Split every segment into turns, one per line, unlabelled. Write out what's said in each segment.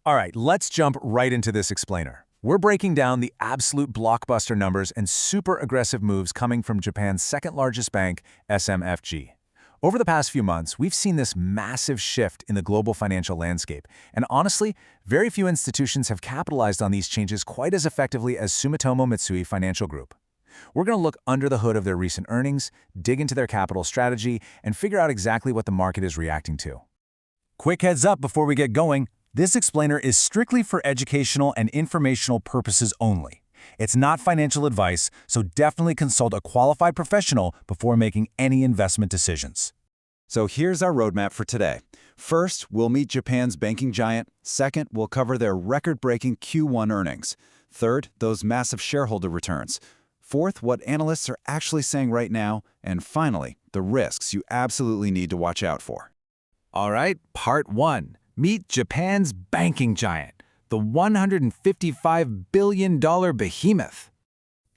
All right, let's jump right into this explainer. We're breaking down the absolute blockbuster numbers and super aggressive moves coming from Japan's second largest bank, SMFG. Over the past few months, we've seen this massive shift in the global financial landscape, and honestly, very few institutions have capitalized on these changes quite as effectively as Sumitomo Mitsui Financial Group. We're going to look under the hood of their recent earnings, dig into their capital strategy, and figure out exactly what the market is reacting to. Quick heads up before we get going, this explainer is strictly for educational and informational purposes only. It's not financial advice, so definitely consult a qualified professional before making any investment decisions.
So here's our roadmap for today. First, we'll meet Japan's banking giant. Second, we'll cover their record-breaking Q1 earnings. Third, those massive shareholder returns. Fourth, what analysts are actually saying right now. And finally, the risks you absolutely need to watch out for.
All right, part 1. Meet Japan's banking giant, the $155 billion behemoth.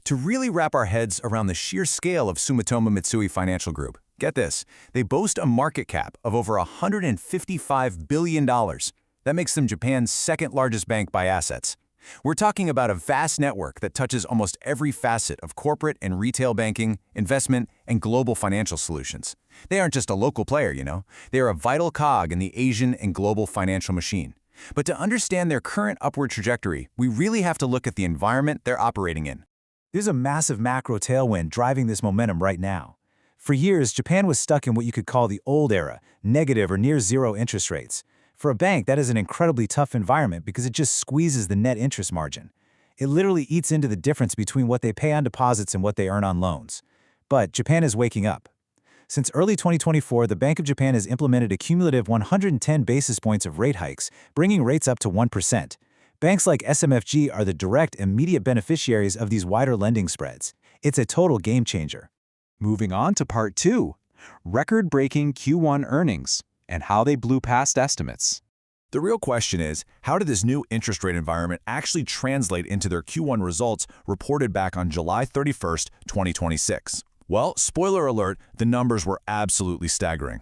To really wrap our heads around the sheer scale of Sumitomo Mitsui Financial Group, get this, they boast a market cap of over $155 billion. That makes them Japan's second largest bank by assets. We're talking about a vast network that touches almost every facet of corporate and retail banking, investment, and global financial solutions. They aren't just a local player, you know. They are a vital cog in the Asian and global financial machine. But to understand their current upward trajectory, we really have to look at the environment they're operating in.
There's a massive macro tailwind driving this momentum right now. For years, Japan was stuck in what you could call the old era, negative or near zero interest rates. For a bank, that is an incredibly tough environment because it just squeezes the net interest margin. It literally eats into the difference between what they pay on deposits and what they earn on loans. But Japan is waking up. Since early 2024, the Bank of Japan has implemented a cumulative 110 basis points of rate hikes, bringing rates up to 1%. Banks like SMFG are the direct, immediate beneficiaries of these wider lending spreads. It's a total game changer.
Moving on to part 2, record-breaking Q1 earnings and how they blew past estimates.
The real question is, how did this new interest rate environment actually translate into their Q1 results reported back on July 31st, 2026? Well, spoiler alert, the numbers were absolutely staggering.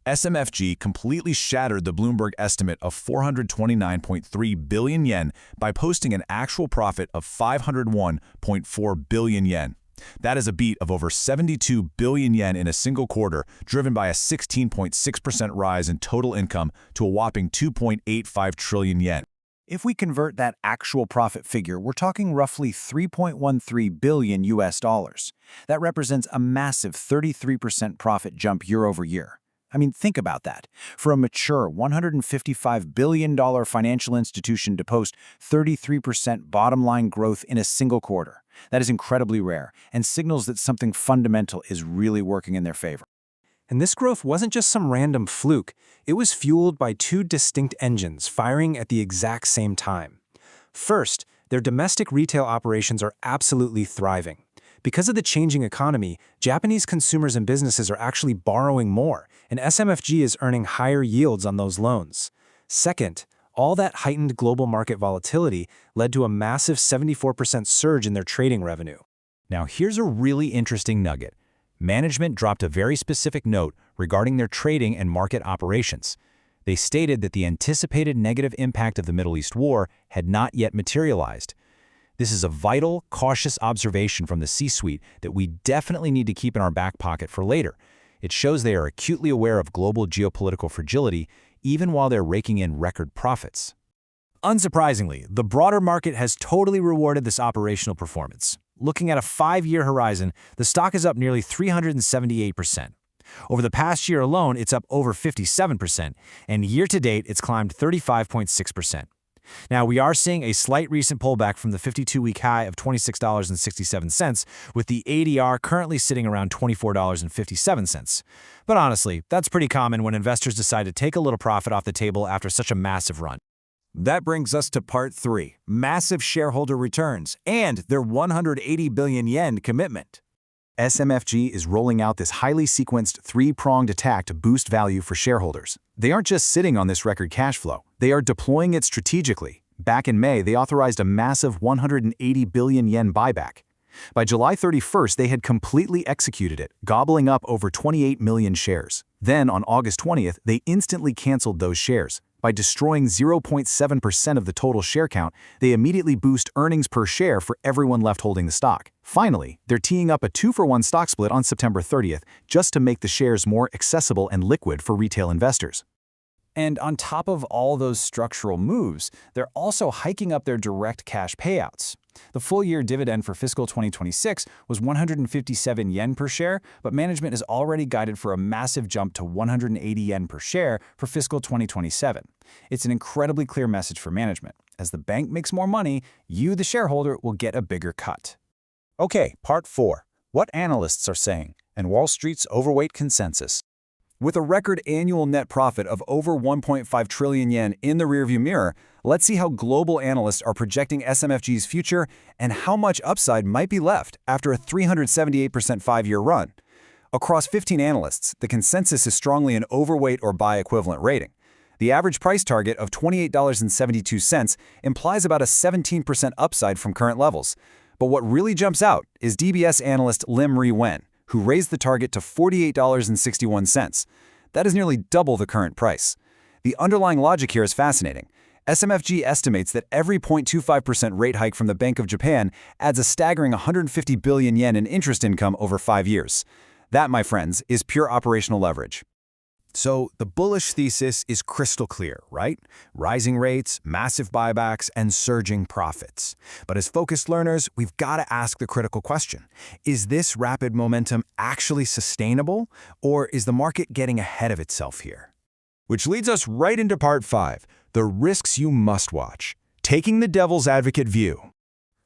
SMFG completely shattered the Bloomberg estimate of 429.3 billion yen by posting an actual profit of 501.4 billion yen. That is a beat of over 72 billion yen in a single quarter, driven by a 16.6% rise in total income to a whopping 2.85 trillion yen.
If we convert that actual profit figure, we're talking roughly $3.13 billion US. That represents a massive 33% profit jump year over year. I mean, think about that. For a mature $155 billion financial institution to post 33% bottom-line growth in a single quarter, that is incredibly rare and signals that something fundamental is really working in their favor. And this growth wasn't just some random fluke. It was fueled by two distinct engines firing at the exact same time. First, their domestic retail operations are absolutely thriving. Because of the changing economy, Japanese consumers and businesses are actually borrowing more, and SMFG is earning higher yields on those loans. Second, all that heightened global market volatility led to a massive 74% surge in their trading revenue.
Now, here's a really interesting nugget. Management dropped a very specific note regarding their trading and market operations. They stated that the anticipated negative impact of the Middle East war had not yet materialized. This is a vital, cautious observation from the C-suite that we definitely need to keep in our back pocket for later. It shows they are acutely aware of global geopolitical fragility, even while they're raking in record profits. Unsurprisingly, the broader market has totally rewarded this operational performance. Looking at a 5-year horizon, the stock is up nearly 378%. Over the past year alone, it's up over 57%, and year-to-date, it's climbed 35.6%. Now, we are seeing a slight recent pullback from the 52-week high of $26.67, with the ADR currently sitting around $24.57. But honestly, that's pretty common when investors decide to take a little profit off the table after such a massive run. That brings us to part 3, massive shareholder returns and their 180 billion yen commitment.
SMFG is rolling out this highly sequenced three-pronged attack to boost value for shareholders. They aren't just sitting on this record cash flow, they are deploying it strategically. Back in May, they authorized a massive 180 billion yen buyback. By July 31st, they had completely executed it, gobbling up over 28 million shares. Then, on August 20th, they instantly canceled those shares. By destroying 0.7% of the total share count, they immediately boost earnings per share for everyone left holding the stock. Finally, they're teeing up a 2-for-1 stock split on September 30th just to make the shares more accessible and liquid for retail investors. And on top of all those structural moves, they're also hiking up their direct cash payouts. The full-year dividend for fiscal 2026 was 157 yen per share, but management is already guided for a massive jump to 180 yen per share for fiscal 2027. It's an incredibly clear message for management. As the bank makes more money, you, the shareholder, will get a bigger cut.
Okay, part 4. What analysts are saying, and Wall Street's overweight consensus. With a record annual net profit of over 1.5 trillion yen in the rearview mirror, let's see how global analysts are projecting SMFG's future and how much upside might be left after a 378% 5-year run. Across 15 analysts, the consensus is strongly an overweight or buy equivalent rating. The average price target of $28.72 implies about a 17% upside from current levels. But what really jumps out is DBS analyst Lim Ri-wen, who raised the target to $48.61. That is nearly double the current price. The underlying logic here is fascinating. SMFG estimates that every 0.25% rate hike from the Bank of Japan adds a staggering 150 billion yen in interest income over 5 years. That, my friends, is pure operational leverage. So the bullish thesis is crystal clear, right? Rising rates, massive buybacks, and surging profits. But as focused learners, we've got to ask the critical question. Is this rapid momentum actually sustainable, or is the market getting ahead of itself here? Which leads us right into part 5, the risks you must watch. Taking the devil's advocate view.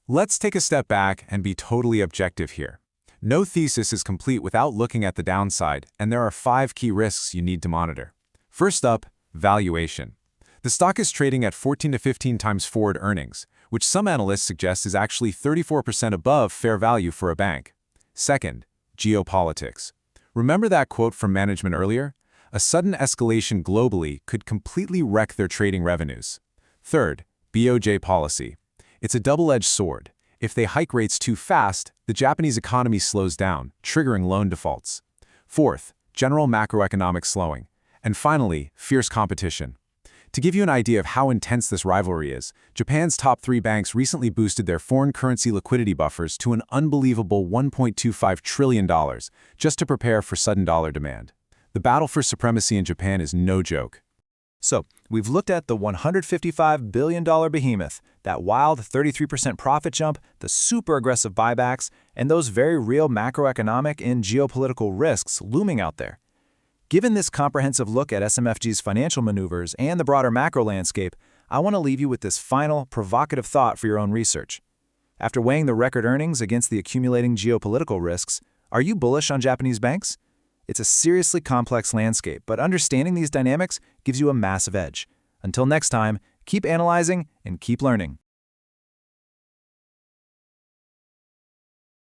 Let's take a step back and be totally objective here. No thesis is complete without looking at the downside, and there are 5 key risks you need to monitor. First up, valuation. The stock is trading at 14 to 15 times forward earnings, which some analysts suggest is actually 34% above fair value for a bank. Second, geopolitics. Remember that quote from management earlier? A sudden escalation globally could completely wreck their trading revenues. Third, BOJ policy. It's a double-edged sword. If they hike rates too fast, the Japanese economy slows down, triggering loan defaults. Fourth, general macroeconomic slowing. And finally, fierce competition. To give you an idea of how intense this rivalry is, Japan's top 3 banks recently boosted their foreign currency liquidity buffers to an unbelievable $1.25 trillion, just to prepare for sudden dollar demand. The battle for supremacy in Japan is no joke.
So, we've looked at the $155 billion behemoth, that wild 33% profit jump, the super aggressive buybacks, and those very real macroeconomic and geopolitical risks looming out there. Given this comprehensive look at SMFG's financial maneuvers and the broader macro landscape, I want to leave you with this final, provocative thought for your own research. After weighing the record earnings against the accumulating geopolitical risks, are you bullish on Japanese banks? It's a seriously complex landscape, but understanding these dynamics gives you a massive edge. Until next time, keep analyzing and keep learning.